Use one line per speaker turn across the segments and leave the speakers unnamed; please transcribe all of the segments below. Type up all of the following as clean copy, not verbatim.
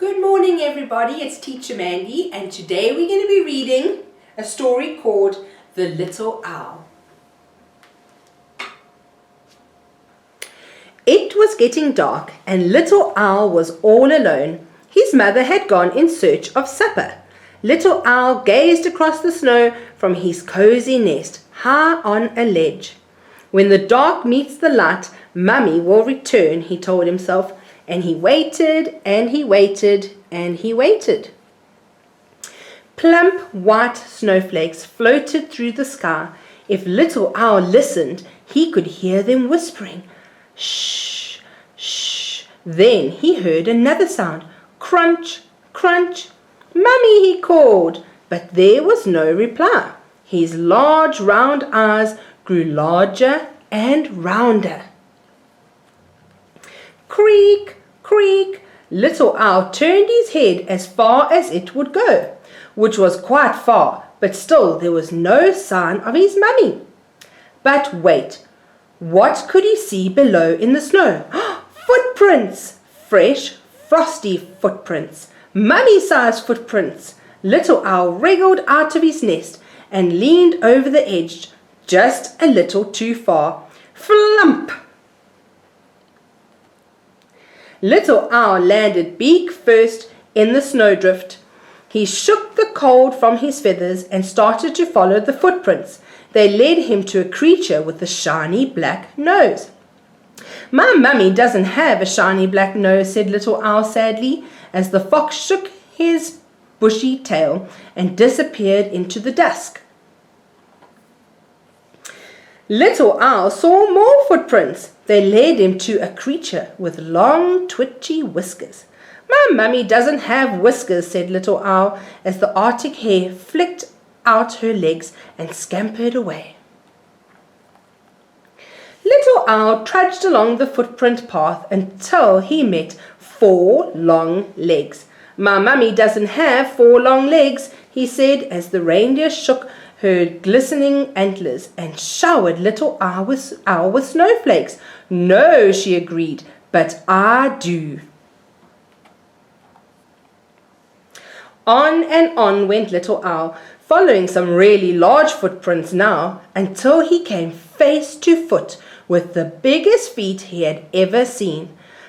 Good morning everybody, it's Teacher Mandy and today we're going to be reading a story called The Little Owl. It was getting dark and Little Owl was all alone. His mother had gone in search of supper. Little Owl gazed across the snow from his cozy nest, high on a ledge. When the dark meets the light, Mummy will return, he told himself, and he waited and he waited and he waited. Plump white snowflakes floated through the sky. If Little Owl listened, he could hear them whispering, shh, shh. Then he heard another sound, crunch, crunch. Mummy, he called, but there was no reply. His large round eyes grew larger and rounder. Creak, creak. Little Owl turned his head as far as it would go, which was quite far, but still there was no sign of his mummy. But wait, what could he see below in the snow? Footprints! Fresh, frosty footprints. Mummy-sized footprints. Little Owl wriggled out of his nest and leaned over the edge just a little too far. Flump! Little Owl landed beak first in the snowdrift. He shook the cold from his feathers and started to follow the footprints. They led him to a creature with a shiny black nose. My mummy doesn't have a shiny black nose, said Little Owl sadly, as the fox shook his bushy tail and disappeared into the dusk. Little Owl saw more footprints. They led him to a creature with long, twitchy whiskers. My mummy doesn't have whiskers, said Little Owl, as the Arctic hare flicked out her legs and scampered away. Little Owl trudged along the footprint path until he met 4 long legs. My mummy doesn't have 4 long legs, he said, as the reindeer shook her glistening antlers and showered Little Owl with snowflakes. No, she agreed, but I do. On and on went Little Owl, following some really large footprints now, until he came face to foot with the biggest feet he had ever seen.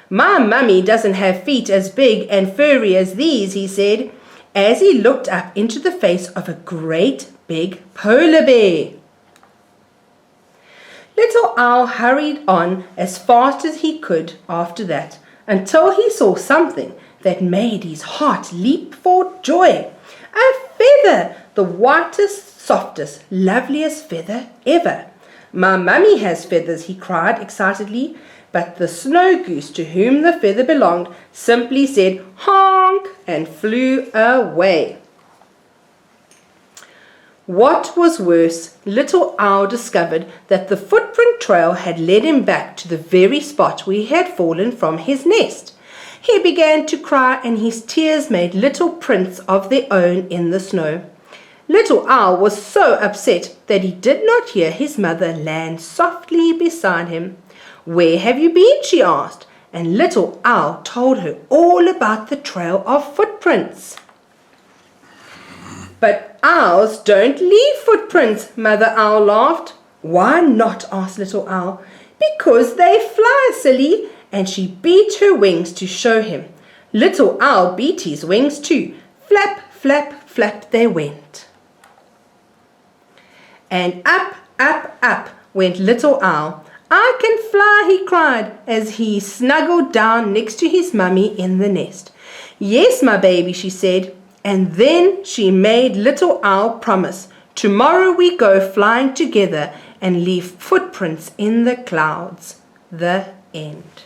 My mummy doesn't have feet as big and furry as these, he said, as he looked up into the face of a great big polar bear. Little Owl hurried on as fast as he could after that, until he saw something that made his heart leap for joy. A feather, the whitest, softest, loveliest feather ever. My mummy has feathers, he cried excitedly, but the snow goose to whom the feather belonged simply said honk and flew away. What was worse, Little Owl discovered that the footprint trail had led him back to the very spot where he had fallen from his nest. He began to cry and his tears made little prints of their own in the snow. Little Owl was so upset that he did not hear his mother land softly beside him. Where have you been? She asked, and Little Owl told her all about the trail of footprints. But owls don't leave footprints, Mother Owl laughed. Why not? Asked Little Owl. Because they fly, silly, and she beat her wings to show him. Little Owl beat his wings too. Flap, flap, flap they went. And up, up, up went Little Owl. I can fly, he cried, as he snuggled down next to his mummy in the nest. Yes, my baby, she said. And then she made Little Owl promise, tomorrow we go flying together and leave footprints in the clouds. The end.